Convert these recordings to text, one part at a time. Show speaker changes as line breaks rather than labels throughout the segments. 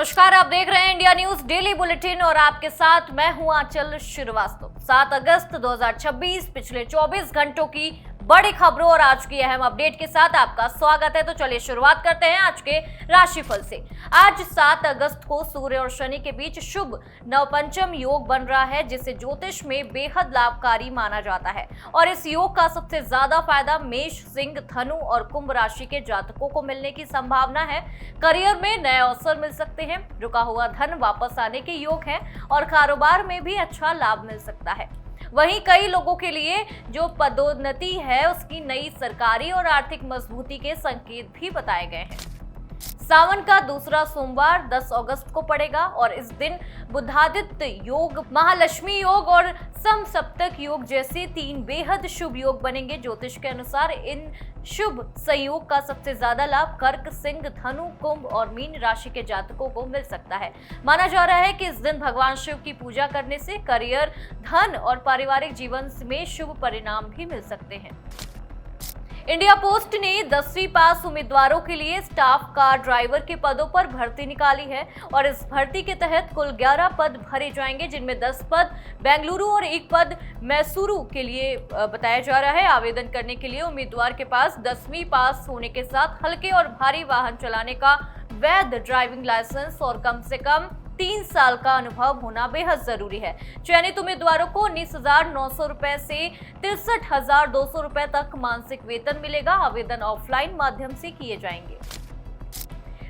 नमस्कार, आप देख रहे हैं इंडिया न्यूज डेली बुलेटिन और आपके साथ मैं हूं आंचल श्रीवास्तव। 7 अगस्त 2026 पिछले 24 घंटों की बड़ी खबरों और आज की अहम अपडेट के साथ आपका स्वागत है। तो चलिए शुरुआत करते हैं आज के राशिफल से। आज 7 अगस्त को सूर्य और शनि के बीच शुभ नवपंचम योग बन रहा है, जिसे ज्योतिष में बेहद लाभकारी माना जाता है और इस योग का सबसे ज्यादा फायदा मेष, सिंह, धनु और कुंभ राशि के जातकों को मिलने की संभावना है। करियर में नए अवसर मिल सकते हैं, रुका हुआ धन वापस आने के योग है और कारोबार में भी अच्छा लाभ मिल सकता है। वहीं कई लोगों के लिए जो पदोन्नति है उसकी नई सरकारी और आर्थिक मजबूती के संकेत भी बताए गए हैं। सावन का दूसरा सोमवार 10 अगस्त को पड़ेगा और इस दिन बुधादित्य योग, महालक्ष्मी योग और समसप्तक योग जैसे 3 बेहद शुभ योग बनेंगे। ज्योतिष के अनुसार इन शुभ संयोग का सबसे ज्यादा लाभ कर्क, सिंह, धनु, कुंभ और मीन राशि के जातकों को मिल सकता है। माना जा रहा है कि इस दिन भगवान शिव की पूजा करने से करियर, धन और पारिवारिक जीवन में शुभ परिणाम भी मिल सकते हैं। इंडिया पोस्ट ने 10वीं पास उम्मीदवारों के लिए स्टाफ कार ड्राइवर के पदों पर भर्ती निकाली है और इस भर्ती के तहत कुल 11 पद भरे जाएंगे, जिनमें 10 पद बेंगलुरु और 1 पद मैसूरू के लिए बताया जा रहा है। आवेदन करने के लिए उम्मीदवार के पास 10वीं पास होने के साथ हल्के और भारी वाहन चलाने का वैध ड्राइविंग लाइसेंस और कम से कम 3 साल का अनुभव होना बेहद जरूरी है। चयनित उम्मीदवारों को 19,900 रुपए से 63,200 रुपए तक मासिक वेतन मिलेगा। आवेदन ऑफलाइन माध्यम से किए जाएंगे।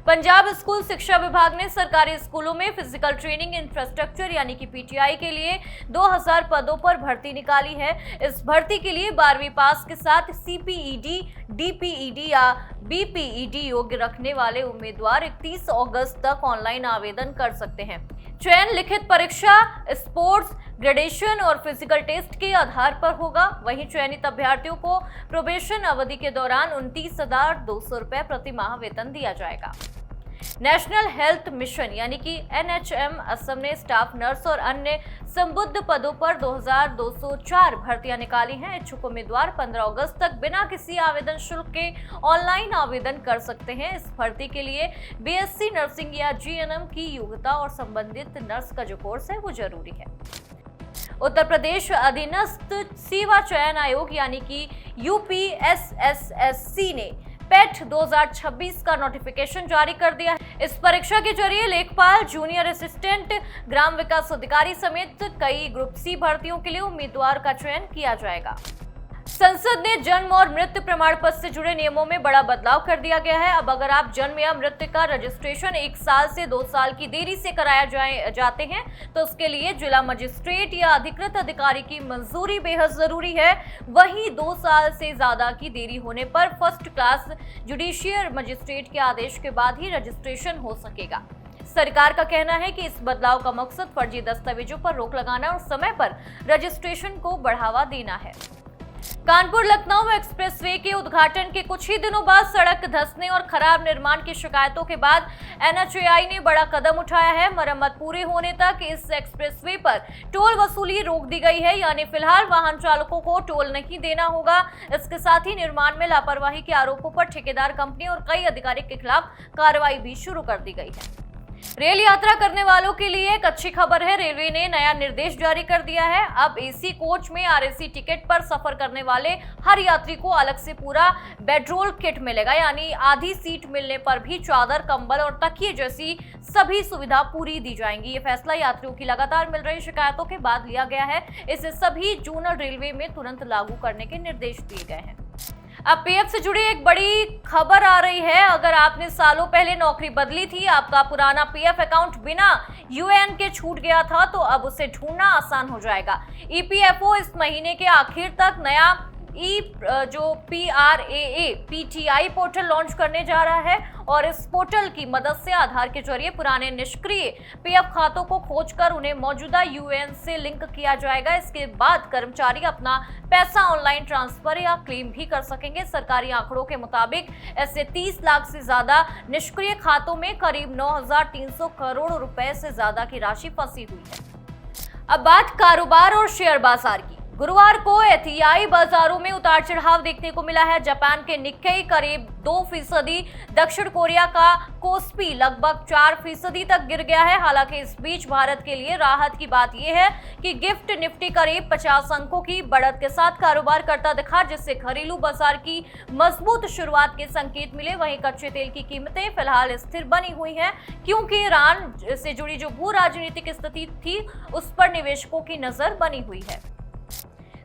पंजाब स्कूल शिक्षा विभाग ने सरकारी स्कूलों में फिजिकल ट्रेनिंग इंफ्रास्ट्रक्चर यानी कि पीटीआई के लिए 2000 पदों पर भर्ती निकाली है। इस भर्ती के लिए 12वीं पास के साथ सीपीईडी, डीपीईडी या बीपीईडी योग्य रखने वाले उम्मीदवार 31 अगस्त तक ऑनलाइन आवेदन कर सकते हैं। चयन लिखित परीक्षा, स्पोर्ट्स, ग्रेडेशन और फिजिकल टेस्ट के आधार पर होगा। वहीं चयनित अभ्यर्थियों को प्रोबेशन अवधि के दौरान 29,200 रुपए प्रति माह वेतन दिया जाएगा। नेशनल हेल्थ मिशन यानी कि एनएचएम असम ने स्टाफ नर्स और अन्य संबद्ध पदों पर 2204 भर्तियां निकाली हैं। इच्छुक उम्मीदवार 15 अगस्त तक बिना किसी आवेदन शुल्क के ऑनलाइन आवेदन कर सकते हैं। इस भर्ती के लिए बीएससी नर्सिंग या जीएनएम की योग्यता और संबंधित नर्स का जो कोर्स है वो जरूरी है। उत्तर प्रदेश अधीनस्थ सेवा चयन आयोग यानी कि यूपीएसएसएससी ने पेट 2026 का नोटिफिकेशन जारी कर दिया है। इस परीक्षा के जरिए लेखपाल, जूनियर असिस्टेंट, ग्राम विकास अधिकारी समेत कई ग्रुप सी भर्तियों के लिए उम्मीदवार का चयन किया जाएगा। संसद ने जन्म और मृत्यु प्रमाण पत्र से जुड़े नियमों में बड़ा बदलाव कर दिया गया है। अब अगर आप जन्म या मृत्यु का रजिस्ट्रेशन 1 साल से 2 साल की देरी से कराया जाते हैं तो उसके लिए जिला मजिस्ट्रेट या अधिकृत अधिकारी की मंजूरी बेहद जरूरी है। वहीं 2 साल से ज्यादा की देरी होने पर फर्स्ट क्लास जुडिशियल मजिस्ट्रेट के आदेश के बाद ही रजिस्ट्रेशन हो सकेगा। सरकार का कहना है कि इस बदलाव का मकसद फर्जी दस्तावेजों पर रोक लगाना और समय पर रजिस्ट्रेशन को बढ़ावा देना है। कानपुर लखनऊ एक्सप्रेसवे के उद्घाटन के कुछ ही दिनों बाद सड़क धंसने और खराब निर्माण की शिकायतों के बाद एनएचएआई ने बड़ा कदम उठाया है। मरम्मत पूरे होने तक इस एक्सप्रेसवे पर टोल वसूली रोक दी गई है, यानी फिलहाल वाहन चालकों को टोल नहीं देना होगा। इसके साथ ही निर्माण में लापरवाही के आरोपों पर ठेकेदार कंपनी और कई अधिकारी के खिलाफ कार्रवाई भी शुरू कर दी गई है। रेल यात्रा करने वालों के लिए एक अच्छी खबर है। रेलवे ने नया निर्देश जारी कर दिया है। अब एसी कोच में आरएसी टिकट पर सफर करने वाले हर यात्री को अलग से पूरा बेडरोल किट मिलेगा, यानी आधी सीट मिलने पर भी चादर, कंबल और तकिए जैसी सभी सुविधा पूरी दी जाएंगी। ये फैसला यात्रियों की लगातार मिल रही शिकायतों के बाद लिया गया है। इसे सभी जोनल रेलवे में तुरंत लागू करने के निर्देश दिए गए हैं। अब पीएफ से जुड़ी एक बड़ी खबर आ रही है। अगर आपने सालों पहले नौकरी बदली थी, आपका पुराना पीएफ अकाउंट बिना यूएएन के छूट गया था, तो अब उसे ढूंढना आसान हो जाएगा। ईपीएफओ इस महीने के आखिर तक नया जो PRAA PTI पोर्टल लॉन्च करने जा रहा है और इस पोर्टल की मदद से आधार के जरिए पुराने निष्क्रिय पीएफ खातों को खोजकर उन्हें मौजूदा यूएएन से लिंक किया जाएगा। इसके बाद कर्मचारी अपना पैसा ऑनलाइन ट्रांसफर या क्लेम भी कर सकेंगे। सरकारी आंकड़ों के मुताबिक ऐसे 30 लाख से ज्यादा निष्क्रिय खातों में करीब 9,300 करोड़ रुपए से ज्यादा की राशि फंसी हुई है। अब बात कारोबार और शेयर बाजार की। गुरुवार को एशियाई बाजारों में उतार चढ़ाव देखने को मिला है। जापान के निक्केई करीब 2%, दक्षिण कोरिया का कोस्पी लगभग 4% तक गिर गया है। हालांकि इस बीच भारत के लिए राहत की बात यह है कि गिफ्ट निफ्टी करीब 50 अंकों की बढ़त के साथ कारोबार करता दिखा, जिससे घरेलू बाजार की मजबूत शुरुआत के संकेत मिले। वहीं कच्चे तेल की कीमतें फिलहाल स्थिर बनी हुई हैं, क्योंकि ईरान से जुड़ी जो भू राजनीतिक स्थिति थी उस पर निवेशकों की नजर बनी हुई है।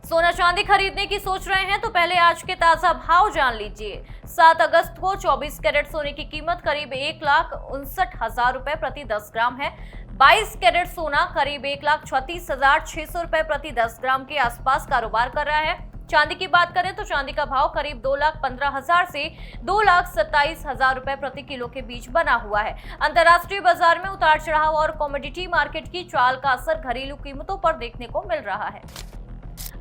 सोना चांदी खरीदने की सोच रहे हैं तो पहले आज के ताजा भाव जान लीजिए। 7 अगस्त को 24 कैरेट सोने की कीमत करीब 1,59,000 रुपए प्रति 10 ग्राम है। 22 कैरेट सोना करीब 1,36,600 रुपए प्रति 10 ग्राम के आसपास कारोबार कर रहा है। चांदी की बात करें तो चांदी का भाव करीब 2,15,000 से 2,27,000 रुपए प्रति किलो के बीच बना हुआ है। अंतर्राष्ट्रीय बाजार में उतार चढ़ाव और कमोडिटी मार्केट की चाल का असर घरेलू कीमतों पर देखने को मिल रहा है।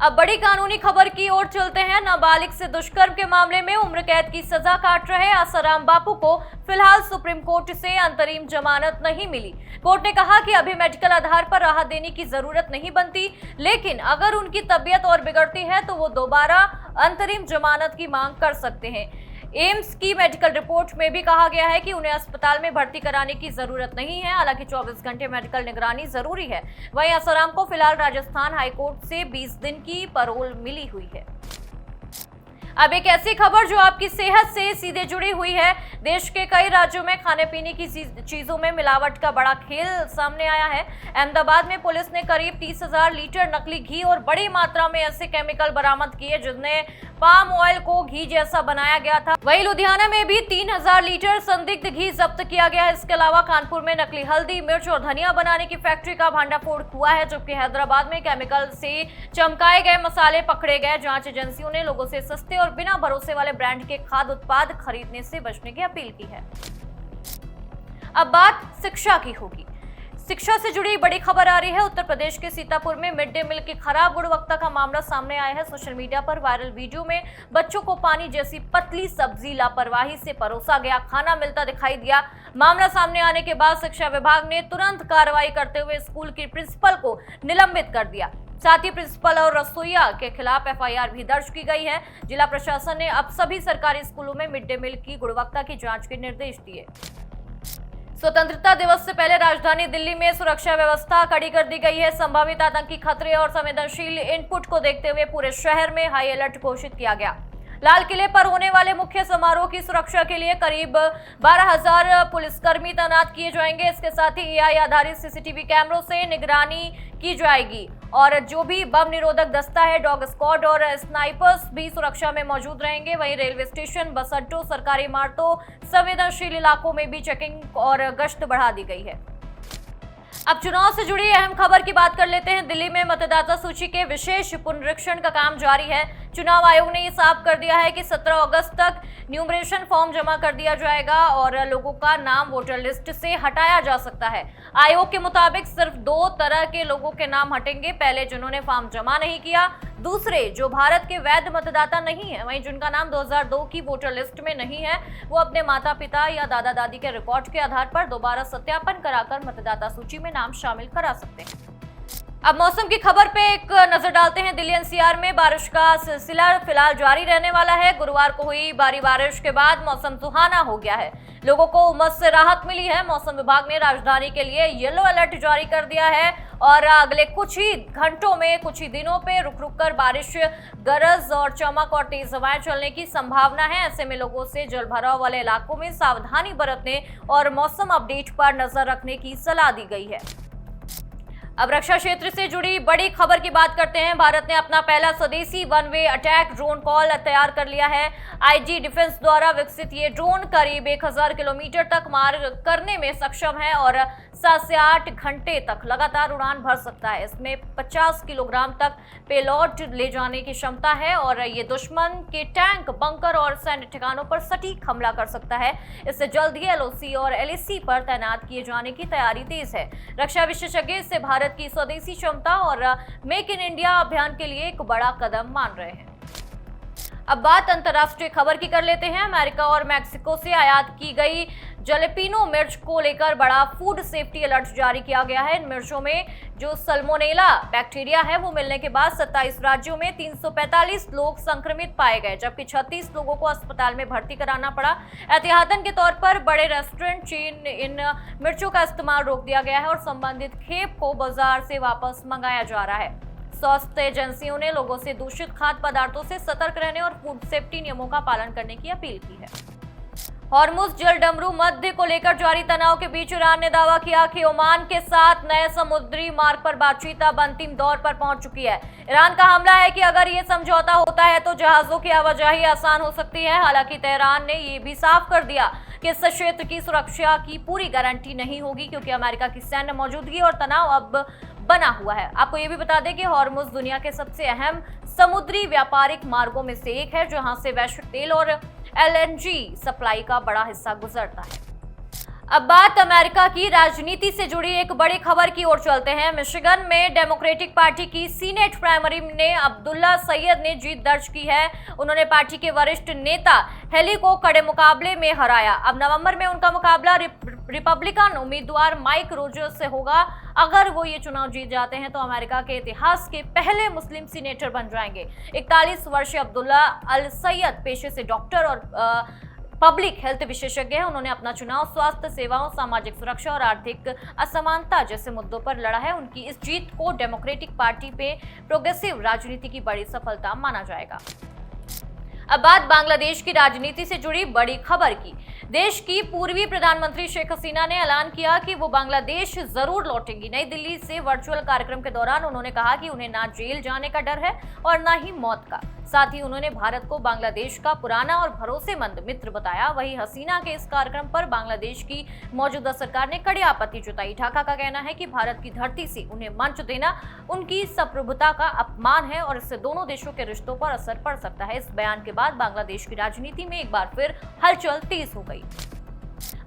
अब बड़ी कानूनी खबर की ओर चलते हैं। नाबालिग से दुष्कर्म के मामले में उम्र कैद की सजा काट रहे आसाराम बापू को फिलहाल सुप्रीम कोर्ट से अंतरिम जमानत नहीं मिली। कोर्ट ने कहा कि अभी मेडिकल आधार पर राहत देने की जरूरत नहीं बनती, लेकिन अगर उनकी तबीयत और बिगड़ती है तो वो दोबारा अंतरिम जमानत की मांग कर सकते हैं। एम्स की मेडिकल रिपोर्ट में भी कहा गया है कि उन्हें अस्पताल में भर्ती कराने की जरूरत नहीं है। हालांकि 24 घंटे मेडिकल निगरानी जरूरी है। वहीं आसाराम को फिलहाल राजस्थान हाईकोर्ट से 20 दिन की पैरोल मिली हुई है। अब एक ऐसी खबर जो आपकी सेहत से सीधे जुड़ी हुई है। देश के कई राज्यों में खाने पीने की चीजों में मिलावट का बड़ा खेल सामने आया है। अहमदाबाद में पुलिस ने करीब 30,000 लीटर नकली घी और बड़ी मात्रा में ऐसे केमिकल बरामद किए जिनमें पाम ऑयल को घी जैसा बनाया गया था। वहीं लुधियाना में भी 3,000 लीटर संदिग्ध घी जब्त किया गया है। इसके अलावा कानपुर में नकली हल्दी, मिर्च और धनिया बनाने की फैक्ट्री का भांडाफोड़ हुआ है, जबकि हैदराबाद में केमिकल से चमकाए गए मसाले पकड़े गए। जांच एजेंसियों ने लोगों से सस्ते और बिना भरोसे वाले ब्रांड के खाद्य उत्पाद खरीदने से बचने की अपील की है। अब बात शिक्षा की होगी। शिक्षा से जुड़ी बड़ी खबर आ रही है। उत्तर प्रदेश के सीतापुर में मिड डे मील की खराब गुणवत्ता का मामला सामने आया है। सोशल मीडिया पर वायरल वीडियो में बच्चों को पानी जैसी पतली सब्जी लापरवाही से परोसा गया खाना मिलता दिखाई दिया। मामला सामने आने के बाद शिक्षा विभाग ने तुरंत कार्रवाई करते हुए स्कूल की प्रिंसिपल को निलंबित कर दिया। साथ ही प्रिंसिपल और रसोइया के खिलाफ एफआईआर भी दर्ज की गई है। जिला प्रशासन ने अब सभी सरकारी स्कूलों में मिड डे मील की गुणवत्ता की जांच के निर्देश दिए। स्वतंत्रता दिवस से पहले राजधानी दिल्ली में सुरक्षा व्यवस्था कड़ी कर दी गई है। संभावित आतंकी खतरे और संवेदनशील इनपुट को देखते हुए पूरे शहर में हाई अलर्ट घोषित किया गया। लाल किले पर होने वाले मुख्य समारोह की सुरक्षा के लिए करीब 12,000 पुलिसकर्मी तैनात किए जाएंगे। इसके साथ ही एआई आधारित सीसीटीवी कैमरों से निगरानी की जाएगी और जो भी बम निरोधक दस्ता है, डॉग स्क्वाड और स्नाइपर्स भी सुरक्षा में मौजूद रहेंगे। वहीं रेलवे स्टेशन, बस अड्डों, सरकारी इमारतों, संवेदनशील इलाकों में भी चेकिंग और गश्त बढ़ा दी गई है। अब चुनाव से जुड़ी अहम खबर की बात कर लेते हैं। दिल्ली में मतदाता सूची के विशेष पुनरीक्षण का काम जारी है। चुनाव आयोग ने ये साफ कर दिया है कि 17 अगस्त तक न्यूमरेशन फॉर्म जमा कर दिया जाएगा और लोगों का नाम वोटर लिस्ट से हटाया जा सकता है। आयोग के मुताबिक सिर्फ 2 तरह के लोगों के नाम हटेंगे। पहले जिन्होंने फॉर्म जमा नहीं किया, दूसरे जो भारत के वैध मतदाता नहीं है। वहीं जिनका नाम 2002 की वोटर लिस्ट में नहीं है, वो अपने माता पिता या दादा दादी के रिकॉर्ड के आधार पर दोबारा सत्यापन कराकर मतदाता सूची में नाम शामिल करा सकते हैं। अब मौसम की खबर पे एक नजर डालते हैं। दिल्ली एनसीआर में बारिश का सिलसिला फिलहाल जारी रहने वाला है। गुरुवार को हुई भारी बारिश के बाद मौसम सुहाना हो गया है। लोगों को उमस से राहत मिली है। मौसम विभाग ने राजधानी के लिए येलो अलर्ट जारी कर दिया है और अगले कुछ ही घंटों में, कुछ ही दिनों पे रुक रुक कर बारिश, गरज और चमक और तेज हवाएं चलने की संभावना है। ऐसे में लोगों से जलभराव वाले इलाकों में सावधानी बरतने और मौसम अपडेट पर नजर रखने की सलाह दी गई है। अब रक्षा क्षेत्र से जुड़ी बड़ी खबर की बात करते हैं। भारत ने अपना पहला स्वदेशी one way attack drone call तैयार कर लिया है। आईजी डिफेंस द्वारा विकसित ये ड्रोन करीब 1000 किलोमीटर तक मार करने में सक्षम है और 7 से 8 घंटे तक लगातार उड़ान भर सकता है। इसमें 50 किलोग्राम तक पेलोड ले जाने की क्षमता है और ये दुश्मन के टैंक, बंकर और सैन्य ठिकानों पर सटीक हमला कर सकता है। इससे जल्द ही एलओसी और एलएसी पर तैनात किए जाने की तैयारी तेज है। रक्षा विशेषज्ञ इससे भारत की स्वदेशी क्षमता और मेक इन इंडिया अभियान के लिए एक बड़ा कदम मान रहे हैं। अब बात अंतर्राष्ट्रीय खबर की कर लेते हैं। अमेरिका और मैक्सिको से आयात की गई जलेपिनो मिर्च को लेकर बड़ा फूड सेफ्टी अलर्ट जारी किया गया है। इन मिर्चों में जो सल्मोनेला बैक्टीरिया है वो मिलने के बाद 27 राज्यों में 345 लोग संक्रमित पाए गए, जबकि 36 लोगों को अस्पताल में भर्ती कराना पड़ा। एहतियातन के तौर पर बड़े रेस्टोरेंट चेन इन मिर्चों का इस्तेमाल रोक दिया गया है और संबंधित खेप को बाजार से वापस मंगाया जा रहा है। स्वास्थ्य एजेंसियों ने लोगों से दूषित खाद्य पदार्थों से सतर्क रहने और फूड सेफ्टी नियमों का पालन करने की अपील की है। हॉर्मुज जल डमरू मध्य को लेकर जारी तनाव के बीच ईरान ने दावा किया कि ओमान के साथ नए समुद्री मार्ग पर बातचीत अब अंतिम दौर पर पहुंच चुकी है। ईरान का हमला है कि अगर ये समझौता होता है तो जहाजों की आवाजाही आसान हो सकती है। हालांकि तेहरान ने ये भी साफ कर दिया कि इस क्षेत्र की सुरक्षा की पूरी गारंटी नहीं होगी, क्योंकि अमेरिका की सैन्य मौजूदगी और तनाव अब बना हुआ है। आपको ये भी बता दें कि हॉर्मुज दुनिया के सबसे अहम समुद्री व्यापारिक मार्गों में से एक है, जहां से वैश्विक तेल और LNG सप्लाई का बड़ा हिस्सा गुजरता है। अब बात अमेरिका की राजनीति से जुड़ी एक बड़ी खबर की ओर चलते हैं। मिशिगन में डेमोक्रेटिक पार्टी की सीनेट प्राइमरी में अब्दुल्ला सैयद ने जीत दर्ज की है। उन्होंने पार्टी के वरिष्ठ नेता हेली को कड़े मुकाबले में हराया। अब नवंबर में उनका मुकाबला रिपब्लिकन उम्मीदवार माइक रोजर्स से होगा। अगर वो ये चुनाव जीत जाते हैं तो अमेरिका के इतिहास के पहले मुस्लिम सीनेटर बन जाएंगे। 41 वर्षीय अब्दुल्ला अल सैयद पेशे से डॉक्टर और पब्लिक हेल्थ विशेषज्ञ है। उन्होंने अपना चुनाव स्वास्थ्य सेवाओं, सामाजिक सुरक्षा और आर्थिक असमानता जैसे मुद्दों पर लड़ा है। उनकी इस जीत को डेमोक्रेटिक पार्टी पे प्रोग्रेसिव राजनीति की बड़ी सफलता माना जाएगा। अब बात बांग्लादेश की राजनीति से जुड़ी बड़ी खबर की। देश की पूर्वी प्रधानमंत्री शेख हसीना ने ऐलान किया कि वो बांग्लादेश जरूर लौटेंगी। नई दिल्ली से वर्चुअल कार्यक्रम के दौरान उन्होंने कहा कि उन्हें ना जेल जाने का डर है और ना ही मौत का। साथ ही उन्होंने भारत को बांग्लादेश का पुराना और भरोसेमंद मित्र बताया। वहीं हसीना के इस कार्यक्रम पर बांग्लादेश की मौजूदा सरकार ने कड़ी आपत्ति जताई। ढाका का कहना है कि भारत की धरती से उन्हें मंच देना उनकी संप्रभुता का अपमान है और इससे दोनों देशों के रिश्तों पर असर पड़ सकता है। इस बयान के बाद बांग्लादेश की राजनीति में एक बार फिर हलचल तेज हो गई।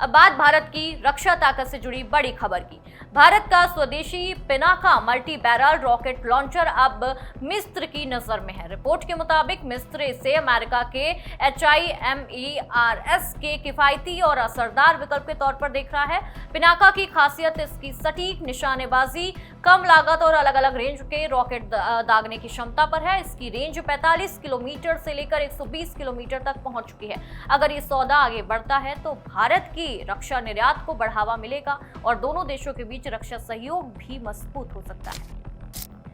अब बात भारत की रक्षा ताकत से जुड़ी बड़ी खबर की। भारत का स्वदेशी Pinaka multi barrel rocket launcher अब मिस्र की नजर में है। रिपोर्ट के मुताबिक मिस्र इसे अमेरिका के HIMARS के किफायती और असरदार विकल्प के तौर पर देख रहा है। पिनाका की खासियत इसकी सटीक निशानेबाजी, कम लागत और अलग अलग रेंज के रॉकेट दागने की क्षमता पर है। इसकी रेंज 45 किलोमीटर से लेकर 120 किलोमीटर तक पहुंच चुकी है। अगर ये सौदा आगे बढ़ता है तो भारत की रक्षा निर्यात को बढ़ावा मिलेगा और दोनों देशों के बीच रक्षा सहयोग भी मजबूत हो सकता है।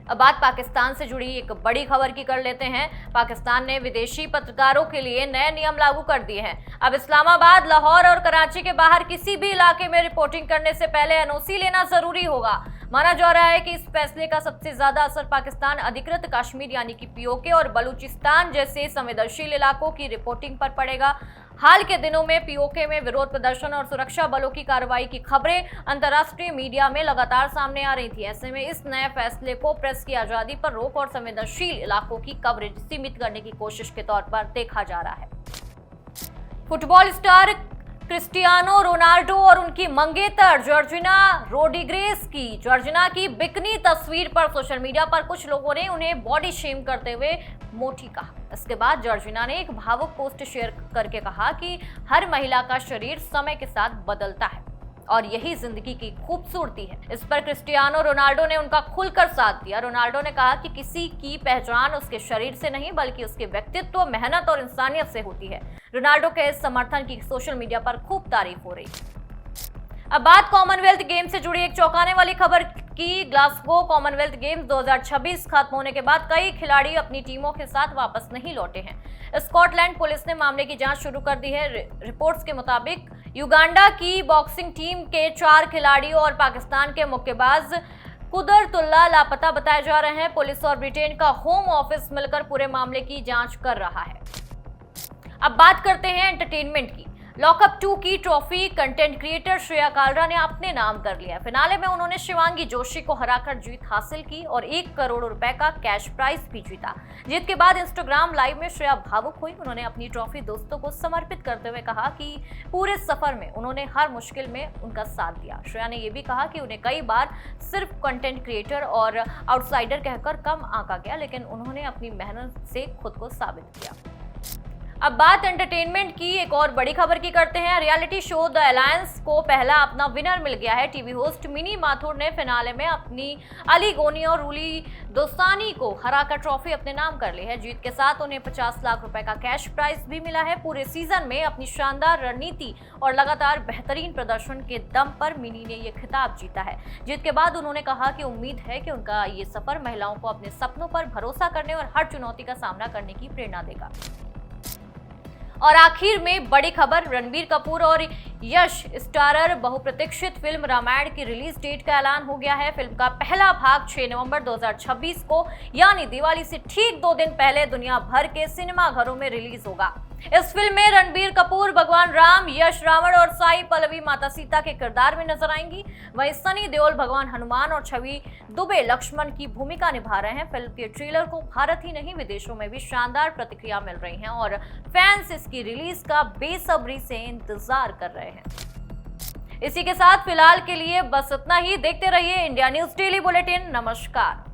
अब बात पाकिस्तान से जुड़ी एक बड़ी खबर की कर लेते हैं। पाकिस्तान ने विदेशी पत्रकारों के लिए नए नियम लागू कर दिए हैं। अब इस्लामाबाद, लाहौर और कराची के बाहर किसी भी इलाके में रिपोर्टिंग करने से पहले NOC लेना जरूरी होगा। माना जा रहा है कि इस फैसले का सबसे ज्यादा असर पाकिस्तान अधिकृत कश्मीर यानी कि POK और बलूचिस्तान जैसे संवेदनशील इलाकों की रिपोर्टिंग पर पड़ेगा। हाल के दिनों में POK में विरोध प्रदर्शन और सुरक्षा बलों की कार्रवाई की खबरें अंतर्राष्ट्रीय मीडिया में लगातार सामने आ रही थी। ऐसे में इस नए फैसले को प्रेस की आजादी पर रोक और संवेदनशील इलाकों की कवरेज सीमित करने की कोशिश के तौर पर देखा जा रहा है। फुटबॉल स्टार क्रिस्टियानो रोनाल्डो और उनकी मंगेतर जॉर्जिना रोड्रिगेज की बिकनी तस्वीर पर सोशल मीडिया पर कुछ लोगों ने उन्हें बॉडी शेम करते हुए मोटी कहा। इसके बाद जॉर्जिना ने एक भावुक पोस्ट शेयर करके कहा कि हर महिला का शरीर समय के साथ बदलता है और यही जिंदगी की खूबसूरती है। इस पर क्रिस्टियानो रोनाल्डो ने उनका खुलकर साथ दिया। रोनाल्डो ने कहा कि किसी की पहचान उसके शरीर से नहीं बल्कि उसके व्यक्तित्व, मेहनत और इंसानियत से होती है। रोनाल्डो के इस समर्थन की सोशल मीडिया पर खूब तारीफ हो रही है। अब बात कॉमनवेल्थ गेम से जुड़ी एक चौंकाने वाली खबर की। ग्लासगो कॉमनवेल्थ गेम्स 2026 खत्म होने के बाद कई खिलाड़ी अपनी टीमों के साथ वापस नहीं लौटे हैं। स्कॉटलैंड पुलिस ने मामले की जांच शुरू कर दी है। रिपोर्ट्स के मुताबिक युगांडा की बॉक्सिंग टीम के 4 खिलाड़ियों और पाकिस्तान के मुक्केबाज कुदरतुल्ला लापता बताए जा रहे हैं। पुलिस और ब्रिटेन का होम ऑफिस मिलकर पूरे मामले की जांच कर रहा है। अब बात करते हैं एंटरटेनमेंट की। लॉकअप 2 की trophy content creator Shreya Kalra ने अपने नाम कर लिया। फिनाले में उन्होंने शिवांगी जोशी को हराकर जीत हासिल की और 1 करोड़ रुपए का कैश प्राइज भी जीता। जीत के बाद इंस्टाग्राम लाइव में श्रेया भावुक हुई। उन्होंने अपनी ट्रॉफी दोस्तों को समर्पित करते हुए कहा कि पूरे सफर में उन्होंने हर मुश्किल में उनका साथ दिया। श्रेया ने यह भी कहा कि उन्हें कई बार सिर्फ कंटेंट क्रिएटर और आउटसाइडर कहकर कम आंका गया, लेकिन उन्होंने अपनी मेहनत से खुद को साबित किया। अब बात एंटरटेनमेंट की एक और बड़ी खबर की करते हैं। रियलिटी शो द अलायंस को पहला अपना विनर मिल गया है। टीवी होस्ट मिनी माथुर ने फिनाले में अपनी अली गोनी और रूली दोस्तानी को हराकर ट्रॉफी अपने नाम कर ली है। जीत के साथ उन्हें 50 लाख रुपए का कैश प्राइज भी मिला है। पूरे सीजन में अपनी शानदार रणनीति और लगातार बेहतरीन प्रदर्शन के दम पर मिनी ने ये खिताब जीता है। जीत के बाद उन्होंने कहा कि उम्मीद है कि उनका ये सफर महिलाओं को अपने सपनों पर भरोसा करने और हर चुनौती का सामना करने की प्रेरणा देगा। और आखिर में बड़ी खबर, रणबीर कपूर और यश स्टारर बहुप्रतीक्षित फिल्म रामायण की रिलीज डेट का ऐलान हो गया है। फिल्म का पहला भाग 6 नवंबर 2026 को यानी दिवाली से ठीक 2 दिन पहले दुनिया भर के सिनेमाघरों में रिलीज होगा। इस फिल्म में रणबीर कपूर भगवान राम, यश रावण और साई पल्लवी माता सीता के किरदार में नजर आएंगी। वहीं सनी देओल भगवान हनुमान और छवि दुबे लक्ष्मण की भूमिका निभा रहे हैं। फिल्म के ट्रेलर को भारत ही नहीं विदेशों में भी शानदार प्रतिक्रिया मिल रही है और फैंस इसकी रिलीज का बेसब्री से इंतजार कर रहे हैं। इसी के साथ फिलहाल के लिए बस इतना ही। देखते रहिए इंडिया न्यूज डेली बुलेटिन। नमस्कार।